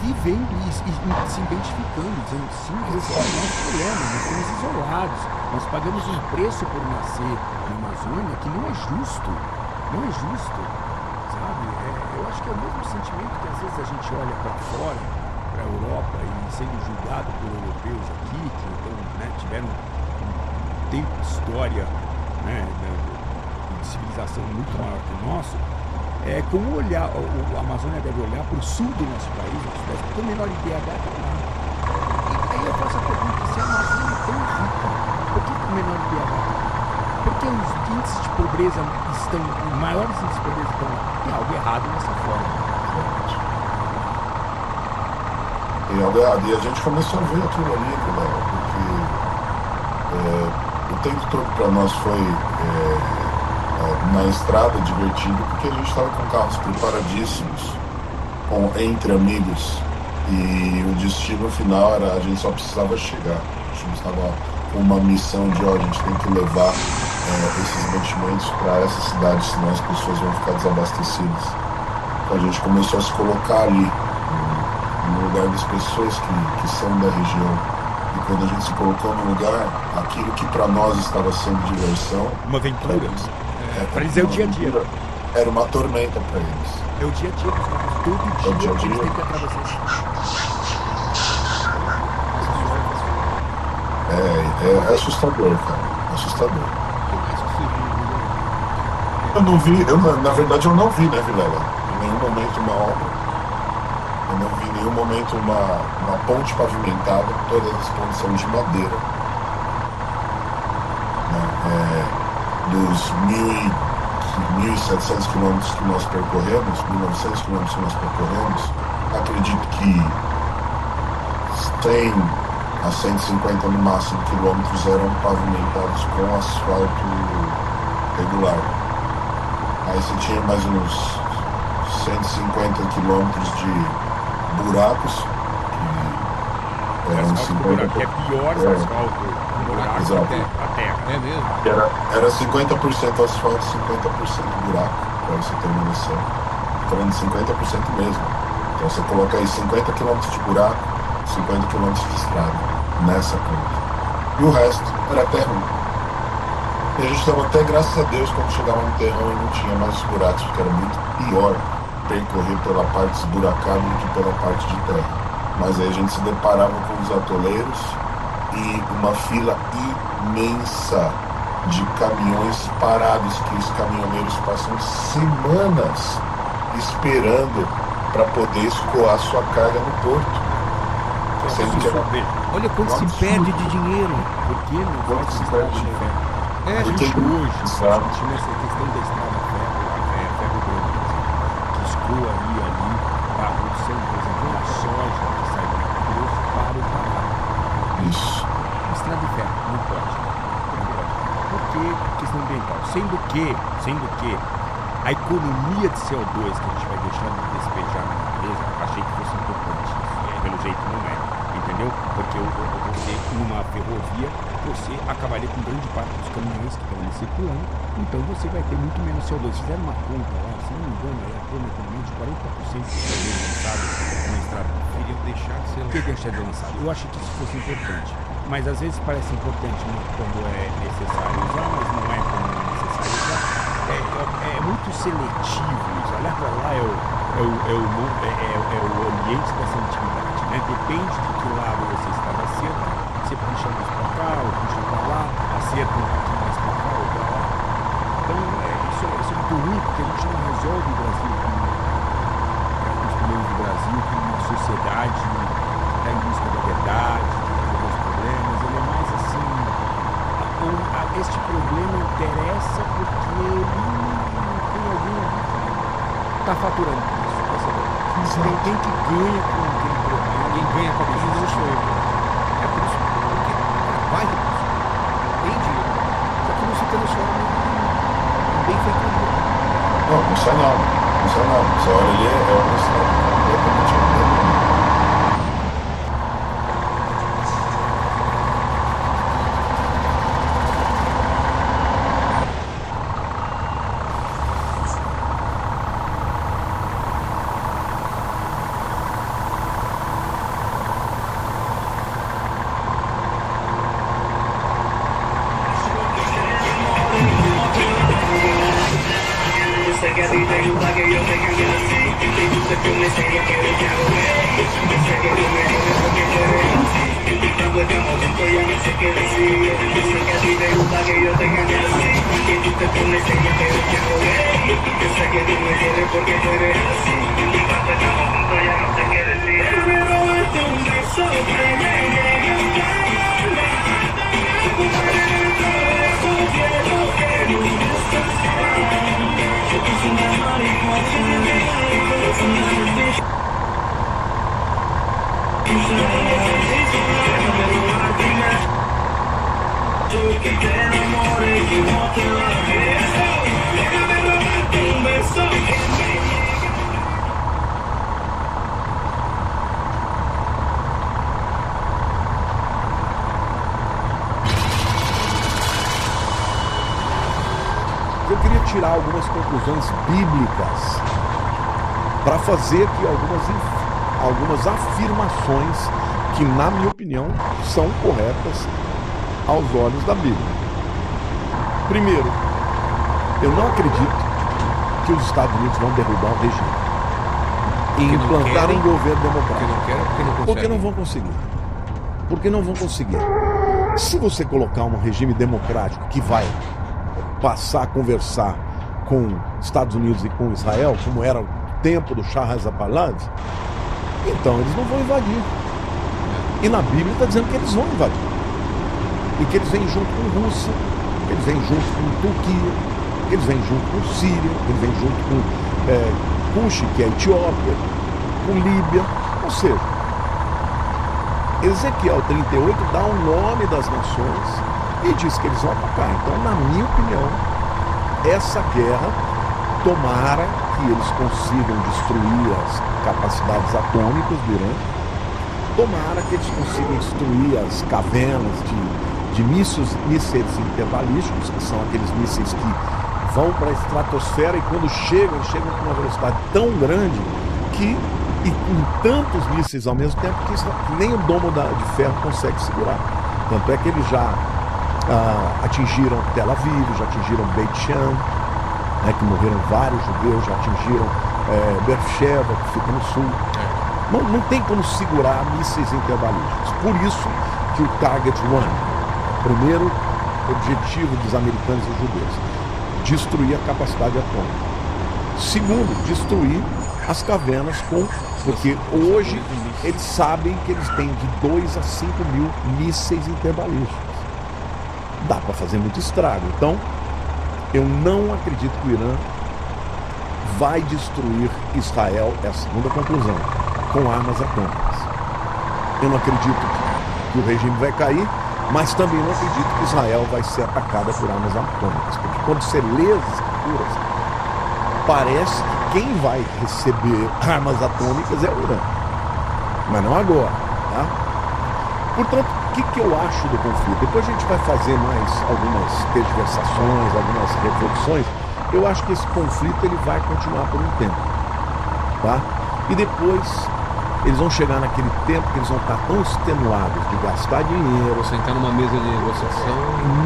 Vivendo e se identificando, dizendo sim, esse é o nosso problema, nós estamos isolados, nós pagamos um preço por nascer na Amazônia que não é justo. Não é justo, sabe? Eu acho que é o mesmo sentimento que às vezes a gente olha para fora, para a Europa, e sendo julgado por europeus aqui, que então, né, tiveram um tempo de história, né, de civilização muito maior que o nosso. Como olhar, a Amazônia deve olhar para o sul do nosso país, porque o menor IDH está lá. E aí eu faço a pergunta, se a Amazônia é tão rica, por que o menor IDH está lá? Porque os índices de pobreza os maiores índices de pobreza estão lá. Tem algo errado nessa forma. E a gente começou a ver aquilo ali, Vilela, porque o tempo todo para nós foi na estrada divertido, porque a gente estava com carros preparadíssimos, entre amigos, e o destino final era a gente só precisava chegar. A gente estava com uma missão de a gente tem que levar esses mantimentos para essa cidade, senão as pessoas vão ficar desabastecidas. Então a gente começou a se colocar ali no lugar das pessoas que são da região. E quando a gente se colocou no lugar, aquilo que para nós estava sendo diversão, uma aventura, para eles é o dia a dia. Era uma tormenta para eles. É o dia a dia, todo dia eles têm que atravessar. É assustador, cara. Assustador. Eu não vi, na verdade eu não vi, né, Vilela? Em nenhum momento uma obra. Eu não vi em nenhum momento uma ponte pavimentada. Todas as pontes são de madeira. Dos 1.700 quilômetros que nós percorremos, 1.900 quilômetros que nós percorremos, acredito que 100 a 150 no máximo quilômetros eram pavimentados com asfalto regular. Aí você tinha mais uns 150 quilômetros de buracos, que eram 50... Que é pior asfalto, buraco, exato. A terra. É mesmo? Era 50% asfalto, 50% buraco, para você ter uma noção. Falando de 50% mesmo. Então você coloca aí 50 quilômetros de buraco, 50 quilômetros de estrada nessa ponta. E o resto era terrão. E a gente estava até, graças a Deus, quando chegava no terrão e não tinha mais os buracos, porque era muito pior percorrer pela parte esburacada do que pela parte de terra. Mas aí a gente se deparava com os atoleiros e uma fila imensa de caminhões parados, que os caminhoneiros passam semanas esperando para poder escoar sua carga no porto. Olha quanto se perde de dinheiro. Porque não pode se perde de dinheiro. A gente hoje, a gente nessa questão da estrada ferro branco, que escoa ali, a produção, por exemplo, da soja que sai do Mato Grosso para o Pará. Isso. Estrada de ferro, não pode. Por quê? Questão ambiental. Sendo que a economia de CO2 que a gente vai deixando de despejar na natureza, achei que fosse importante. Pelo jeito não é. Entendeu? Porque você, numa ferrovia, você acabaria com grande parte dos caminhões que estão ali circulando, então você vai ter muito menos CO2. Fizeram uma conta lá, se não me engano, é aproximadamente 40% do CO2 lançado na estrada. Queriam deixar de ser lançado. Deixar de lançado. Eu acho que isso fosse importante. Mas às vezes parece importante quando é necessário usar, mas não é quando é necessário usar. É muito seletivo isso. Olha para lá, é o ambiente da seletividade. Né? Depende de que lado você está da cerca, você puxa mais para cá, ou puxa para lá, acerta um pouquinho mais para cá ou para lá. Então, isso é muito ruim, porque a gente não resolve o Brasil os problemas do Brasil como uma sociedade que está em busca da verdade, de resolver os problemas. Ele é mais assim, este problema interessa porque ele tem alguém que está faturando isso. Tem alguém que ganha com aquele problema. Quem ganha com a pesquisa sou eu. É por isso porque vai tem dinheiro. Só que não se transforma em benfeitoria. Não, isso não. Isso olha ali é uma estrada completamente diferente. tirar algumas conclusões bíblicas para fazer aqui algumas afirmações que, na minha opinião, são corretas aos olhos da Bíblia. Primeiro, eu não acredito que os Estados Unidos vão derrubar o regime e implantar um governo democrático. Porque não vão conseguir. Porque não vão conseguir. Se você colocar um regime democrático que vai passar a conversar com Estados Unidos e com Israel, como era o tempo do Shah Reza Pahlavi, então eles não vão invadir. E na Bíblia está dizendo que eles vão invadir. E que eles vêm junto com Rússia, que eles vêm junto com Turquia, que eles vêm junto com Síria, que eles vêm junto com Cuxi, que é a Etiópia, com Líbia. Ou seja, Ezequiel 38 dá o nome das nações e diz que eles vão atacar. Então, na minha opinião, essa guerra, tomara que eles consigam destruir as capacidades atômicas do Irã, tomara que eles consigam destruir as cavernas de mísseis interbalísticos, que são aqueles mísseis que vão para a estratosfera e quando chegam com uma velocidade tão grande e com tantos mísseis ao mesmo tempo que nem o domo de ferro consegue segurar. Tanto é que eles já atingiram Tel Aviv, já atingiram Beit Shean, que morreram vários judeus, já atingiram Beersheba, que fica no sul. Não tem como segurar mísseis interbalísticos. Por isso que o Target One, primeiro objetivo dos americanos e judeus, destruir a capacidade atômica. Segundo, destruir as cavernas porque hoje eles sabem que eles têm de 2 a 5 mil mísseis interbalísticos. Dá para fazer muito estrago. Então, eu não acredito que o Irã vai destruir Israel, é a segunda conclusão, com armas atômicas. Eu não acredito que o regime vai cair, mas também não acredito que Israel vai ser atacada por armas atômicas. Porque quando você lê as escrituras, parece que quem vai receber armas atômicas é o Irã. Mas não agora, tá? Portanto, o que eu acho do conflito? Depois a gente vai fazer mais algumas tergiversações, algumas reflexões. Eu acho que esse conflito ele vai continuar por um tempo, tá? E depois eles vão chegar naquele tempo que eles vão estar tão extenuados de gastar dinheiro, sentar numa mesa de negociação,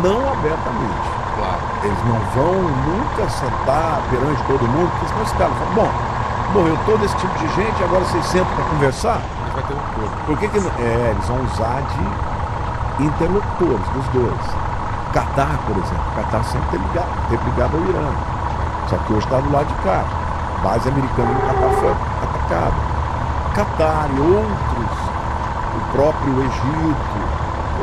não abertamente. Claro. Eles não vão nunca sentar perante todo mundo, porque senão os caras falam, bom, morreu todo esse tipo de gente, agora vocês sentam para conversar? Mas vai ter um acordo. Por que eles vão usar de interlocutores dos dois. Catar, por exemplo. Catar sempre teve ligado ao Irã. Só que hoje está do lado de cá. A base americana no Catar foi atacada. Catar e outros, o próprio Egito,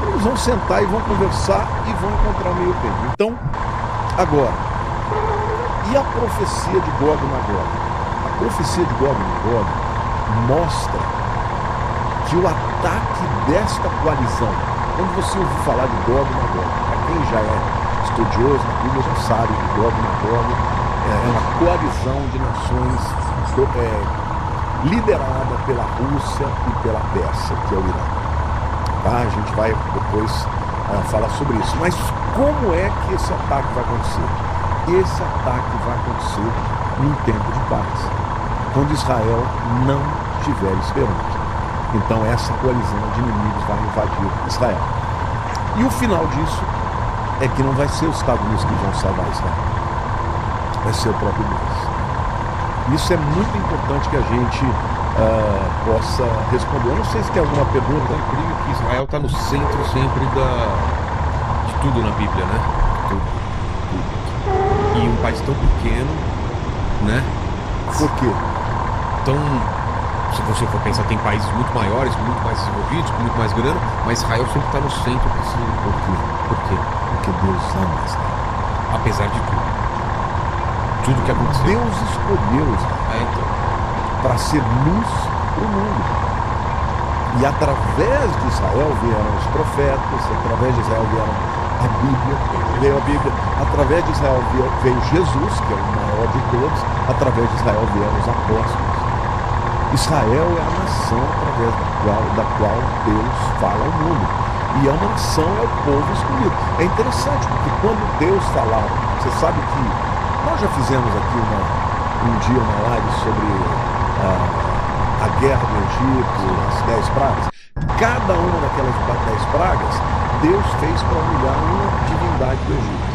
eles vão sentar e vão conversar e vão encontrar o meio termo. Então, agora, e a profecia de Gog e Magog? A profecia de Gog e Magog mostra que o ataque desta coalizão, quando você ouve falar de Gog e Magog, para quem já é estudioso da Bíblia já sabe que Gog e Magog é uma coalizão de nações liderada pela Rússia e pela Pérsia, que é o Irã. Tá? A gente vai depois falar sobre isso. Mas como é que esse ataque vai acontecer? Esse ataque vai acontecer num tempo de paz, quando Israel não estiver esperando. Então essa coalizão de inimigos vai invadir Israel. E o final disso é que não vai ser os Estados Unidos que vão salvar Israel. Vai ser o próprio Deus. Isso é muito importante que a gente possa responder. Eu não sei se tem alguma pergunta. É incrível que Israel está no centro sempre de tudo na Bíblia, né? Tudo. E um país tão pequeno, né? Por quê? Então, se você for pensar, tem países muito maiores, muito mais desenvolvidos, com muito mais grana, mas Israel sempre está no centro desse. Por quê? Porque Deus ama Israel. Apesar de tudo. Tudo que aconteceu. Deus escolheu Israel para ser luz para o mundo. E através de Israel vieram os profetas, através de Israel vieram veio a Bíblia, através de Israel veio Jesus, que é o maior de todos, através de Israel vieram os apóstolos. Israel é a nação através da qual Deus fala ao mundo. E a nação é o povo escolhido. É interessante, porque quando Deus falava, você sabe que Nós já fizemos aqui um dia uma live sobre a guerra do Egito, as 10 pragas. Cada uma daquelas 10 pragas, Deus fez para humilhar uma divindade do Egito.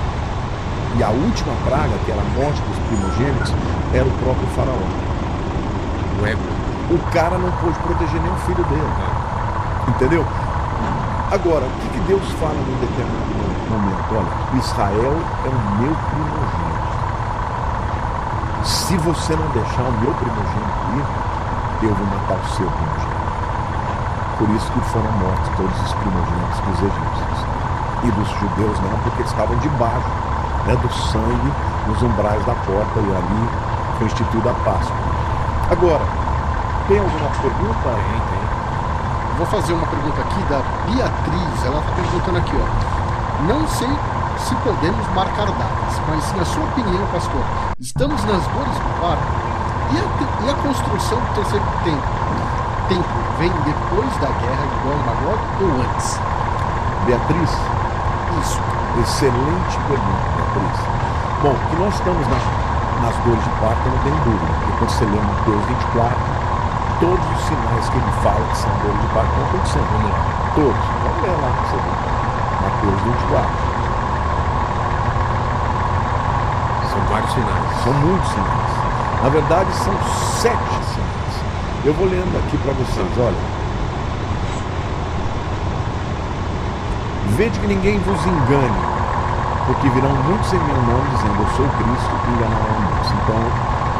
E a última praga, que era a morte dos primogênitos, era o próprio faraó. O cara não pôde proteger nem o filho dele. Entendeu? Agora, o que Deus fala num determinado momento? Olha, Israel é o meu primogênito. Se você não deixar o meu primogênito ir, eu vou matar o seu primogênito. Por isso que foram mortos todos os primogênitos dos egípcios. E dos judeus não, porque eles estavam debaixo, né, do sangue nos umbrais da porta, e ali foi instituída a Páscoa. Agora, tem alguma pergunta? Tem. Vou fazer uma pergunta aqui da Beatriz. Ela está perguntando aqui, ó. Não sei se podemos marcar datas, mas na sua opinião, pastor, estamos nas dores do parto? E a construção do terceiro templo vem depois da guerra de Gog e Magog ou antes? Beatriz? Isso. Excelente pergunta, Beatriz. Bom, que nós estamos nas dores de parto, não tem dúvida. Porque quando você lê Mateus 24, todos os sinais que ele fala que são dores de parto estão acontecendo. Vamos lá. Todos. Vamos ler lá para você ver. Mateus 24. São vários sinais. São muitos sinais. Na verdade, são 7 sinais. Eu vou lendo aqui para vocês, olha. Vede que ninguém vos engane, porque virão muitos em meu nome dizendo, eu sou Cristo, e enganarão muitos. Então,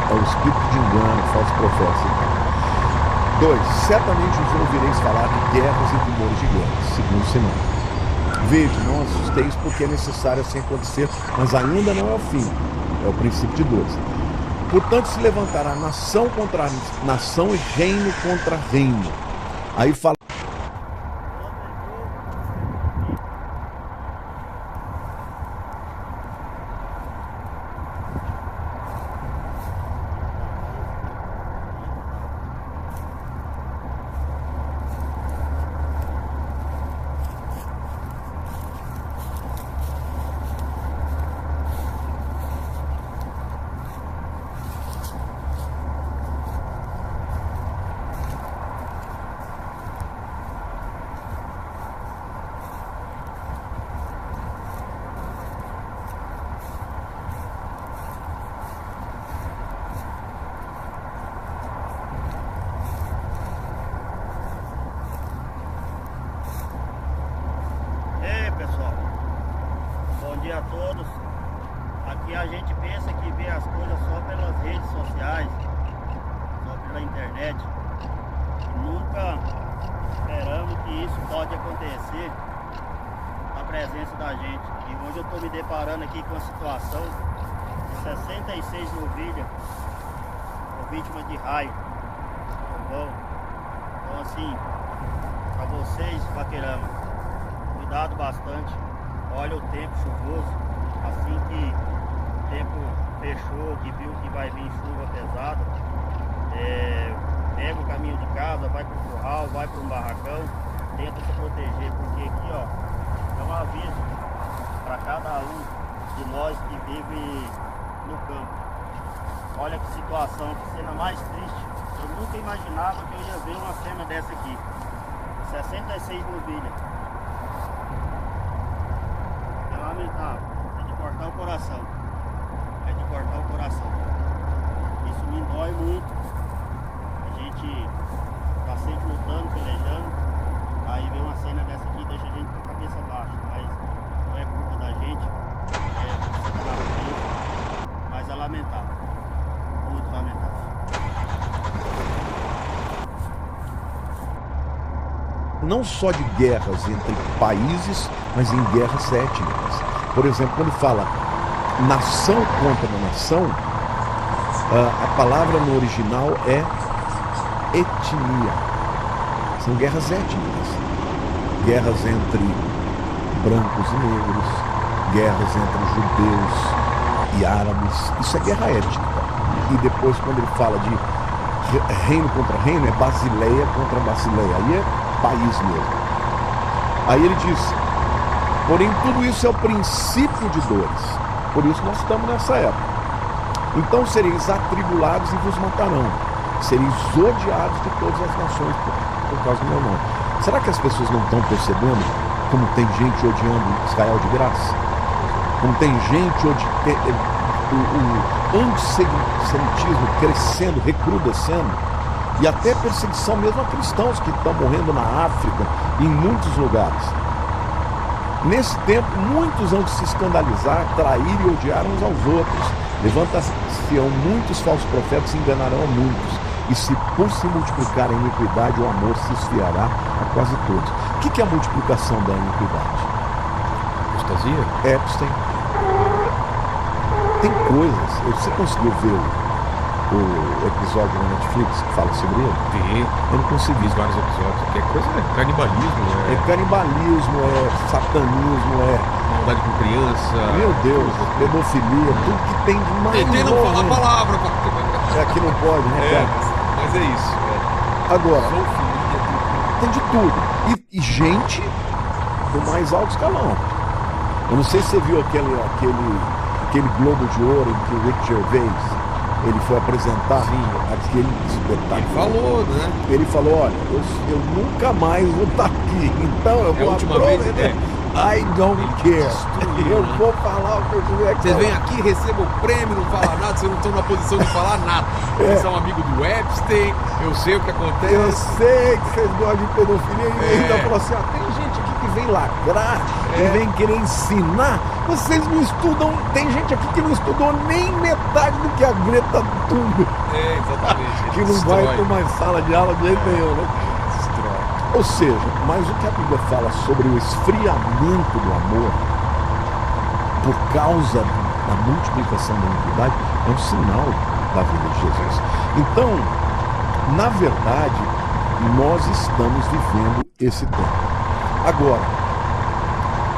é o espírito de engano, falso profeta. 2. Certamente os ouvireis falar de guerras e rumores de guerras, segundo sinal. Vede, não assusteis, porque é necessário assim acontecer, mas ainda não é o fim. É o princípio de dores. Portanto, se levantará nação contra nação e reino contra reino. Aí fala. dia a todos. Aqui a gente pensa que vê as coisas só pelas redes sociais, só pela internet. E nunca esperamos que isso pode acontecer na presença da gente. E hoje eu estou me deparando aqui com a situação de 66 novilhas vítimas de raio. Então assim, para vocês, vaqueirama, cuidado bastante. Olha o tempo chuvoso, assim que o tempo fechou, que viu que vai vir chuva pesada, pega o caminho de casa, vai pro curral, vai para um barracão, tenta se proteger, porque aqui ó, é um aviso para cada um de nós que vive no campo. Olha que situação, que cena mais triste. Eu nunca imaginava que eu ia ver uma cena dessa aqui. 66 novilhas. É lamentável. É de cortar o coração. É de cortar o coração. Isso me dói muito. A gente tá sempre lutando, pelejando. Aí vem uma cena dessa aqui, deixa a gente com a cabeça baixa. Mas não é culpa da gente. Mas é lamentável. Muito lamentável. Não só de guerras entre países, mas em guerras étnicas. Por exemplo, quando fala nação contra nação, a palavra no original é etnia. São guerras étnicas. Guerras entre brancos e negros, guerras entre judeus e árabes. Isso é guerra étnica. E depois, quando ele fala de reino contra reino, é Basileia contra Basileia. Aí é país mesmo. Aí ele diz, porém tudo isso é o princípio de dores. Por isso nós estamos nessa época. Então sereis atribulados e vos matarão. Sereis odiados de todas as nações por causa do meu nome. Será que as pessoas não estão percebendo como tem gente odiando Israel de graça? Como tem gente odiando o antissemitismo crescendo, recrudescendo, e até perseguição mesmo a cristãos que estão morrendo na África e em muitos lugares. Nesse tempo, muitos vão se escandalizar, trair e odiar uns aos outros. Levantar-se-ão muitos falsos profetas e enganarão a muitos. E se por se multiplicar a iniquidade, o amor se esfriará a quase todos. O que é a multiplicação da iniquidade? Apostasia? Epstein. Tem coisas. Você conseguiu ver o episódio na Netflix que fala sobre ele? Vi. Eu não consegui. Fiz vários episódios. Que coisa é canibalismo, né? É canibalismo, é satanismo, é maldade com criança. Meu Deus, pedofilia, tudo que tem de mais. Tentei não falar a palavra. Aqui não pode, né, cara? Mas é isso. Agora, tem de tudo. E gente do mais alto escalão. Eu não sei se você viu aquele Globo de Ouro em que o Rick Gervais ele foi apresentar aquele espetáculo. Ele falou, né? Ele falou, olha, eu nunca mais vou estar aqui, então eu vou aproveitar. I don't care. Eu vou falar o que eu tiver que Vocês vêm aqui, recebam o prêmio, não falam nada, vocês não estão na posição de falar nada. Vocês são amigos do Epstein, eu sei o que acontece. Eu sei que vocês gostam de pedofilia e ainda falou assim, tem gente aqui que vem lacrar, que vem querer ensinar. Vocês não estudam, tem gente aqui que não estudou nem metade do que a Greta Thunberg. Exatamente. Que não vai para uma sala de aula de jeito nenhum, né? Ou seja, mas o que a Bíblia fala sobre o esfriamento do amor por causa da multiplicação da iniquidade é um sinal da vida de Jesus. Então, na verdade, nós estamos vivendo esse tempo. Agora,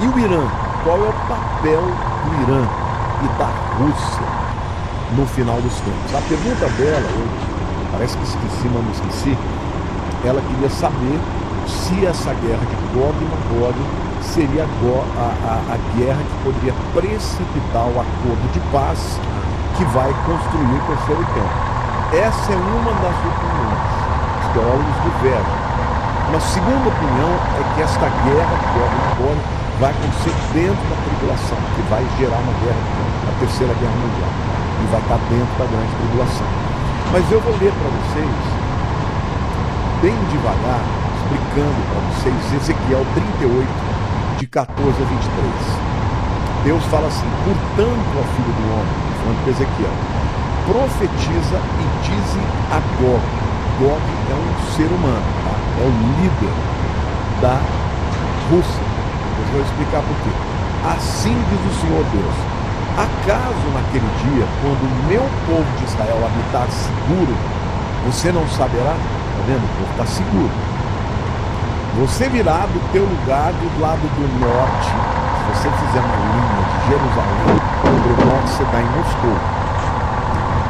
e o Irã? Qual é o papel do Irã e da Rússia no final dos tempos? A pergunta dela, parece que esqueci, mas não esqueci, ela queria saber se essa guerra de Gog e Magog seria a guerra que poderia precipitar o acordo de paz que vai construir o terceiro templo. Essa é uma das opiniões. Os teólogos divergem. Uma segunda opinião é que esta guerra de Gog e Magog vai acontecer dentro da tribulação, que vai gerar uma guerra, a terceira guerra mundial, e vai estar dentro da grande tribulação. Mas eu vou ler para vocês, bem devagar, explicando para vocês, Ezequiel 38, de 14 a 23. Deus fala assim, portanto, ó filho do homem, falando para Ezequiel, profetiza e dize a Gog. Gog é um ser humano, tá? É o líder da Rússia. Eu vou explicar por quê. Assim diz o Senhor Deus, acaso naquele dia, quando o meu povo de Israel habitar seguro, você não saberá? Está vendo? O povo está seguro. Você virá do teu lugar do lado do norte, se você fizer uma linha de Jerusalém, sobre o norte você dá em Moscou.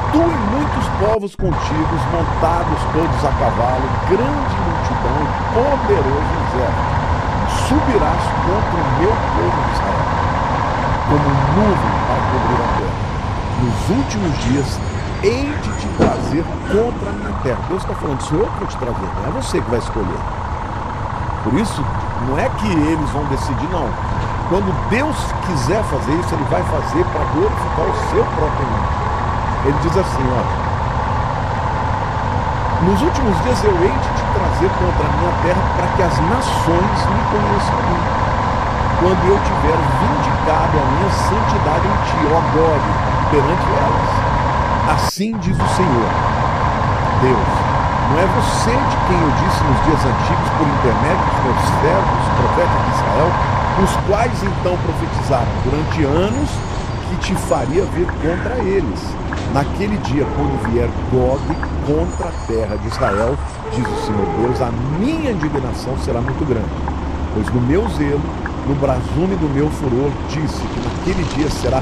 Tu e muitos povos contigo, montados todos a cavalo, grande multidão e poderoso exército, subirás contra o meu povo de Israel, como nuvem para cobrir a terra. Nos últimos dias, hei de te trazer contra a minha terra. Deus está falando, sou eu que vou te trazer, não é você que vai escolher. Por isso, não é que eles vão decidir, não. Quando Deus quiser fazer isso, Ele vai fazer para glorificar o seu próprio nome. Ele diz assim, olha, nos últimos dias eu hei de te trazer contra a minha terra para que as nações me conheçam a mim. Quando eu tiver vindicado a minha santidade em ti, ó Gog, perante elas. Assim diz o Senhor, Deus. Não é você de quem eu disse nos dias antigos, por intermédio dos meus servos, os profetas de Israel, os quais então profetizaram durante anos que te faria vir contra eles. Naquele dia, quando vier Gog contra a terra de Israel, diz o Senhor Deus, a minha indignação será muito grande. Pois no meu zelo, no brasume do meu furor, disse que naquele dia será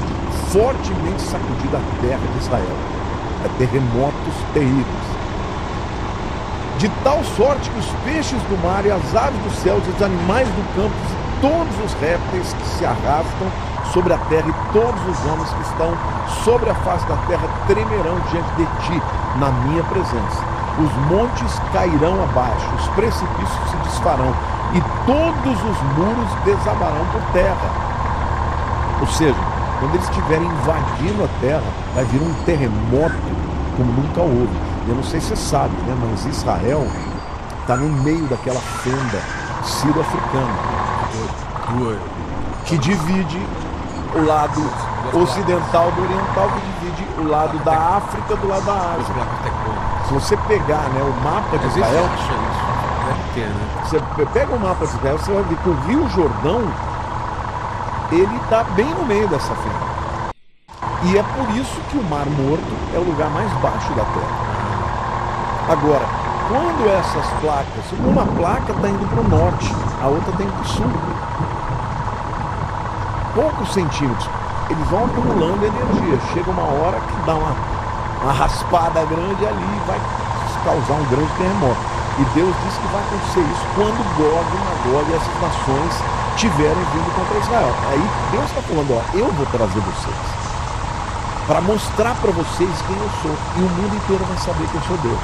fortemente sacudida a terra de Israel. É terremotos terríveis. De tal sorte que os peixes do mar e as aves dos céus e os animais do campo e todos os répteis que se arrastam sobre a terra, e todos os homens que estão sobre a face da terra tremerão diante de ti, na minha presença. Os montes cairão abaixo, os precipícios se desfarão, e todos os muros desabarão por terra. Ou seja, quando eles estiverem invadindo a terra, vai vir um terremoto como nunca houve. Eu não sei se você sabe, né? Mas Israel está no meio daquela fenda sírio-africana que divide o lado ocidental do oriental, que divide o lado da África do lado da Ásia. Se você pegar, né, o mapa de Israel, você pega o mapa de Israel, você vai ver que o Rio Jordão, ele está bem no meio dessa fenda. E é por isso que o Mar Morto é o lugar mais baixo da Terra. Agora, quando essas placas, uma placa está indo para o norte, a outra está indo para o sul, poucos centímetros, eles vão acumulando energia. Chega uma hora que dá uma raspada grande ali e vai causar um grande terremoto. E Deus disse que vai acontecer isso quando Gog e Magog e essas nações tiverem vindo contra Israel. Aí Deus está falando, ó, eu vou trazer vocês para mostrar para vocês quem eu sou, e o mundo inteiro vai saber que eu sou Deus.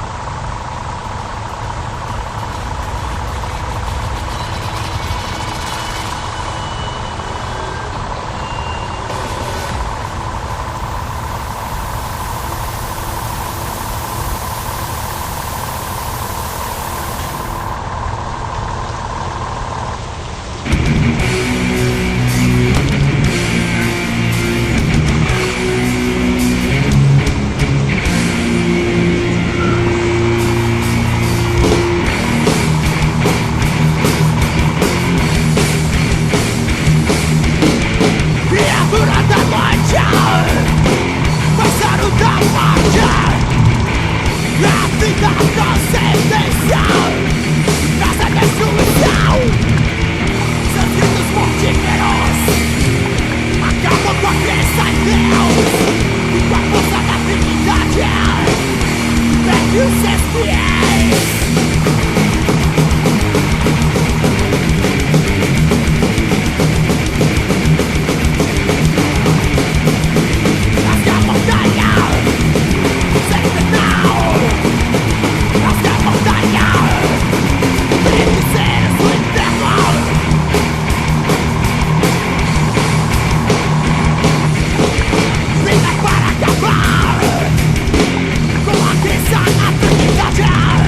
Yeah!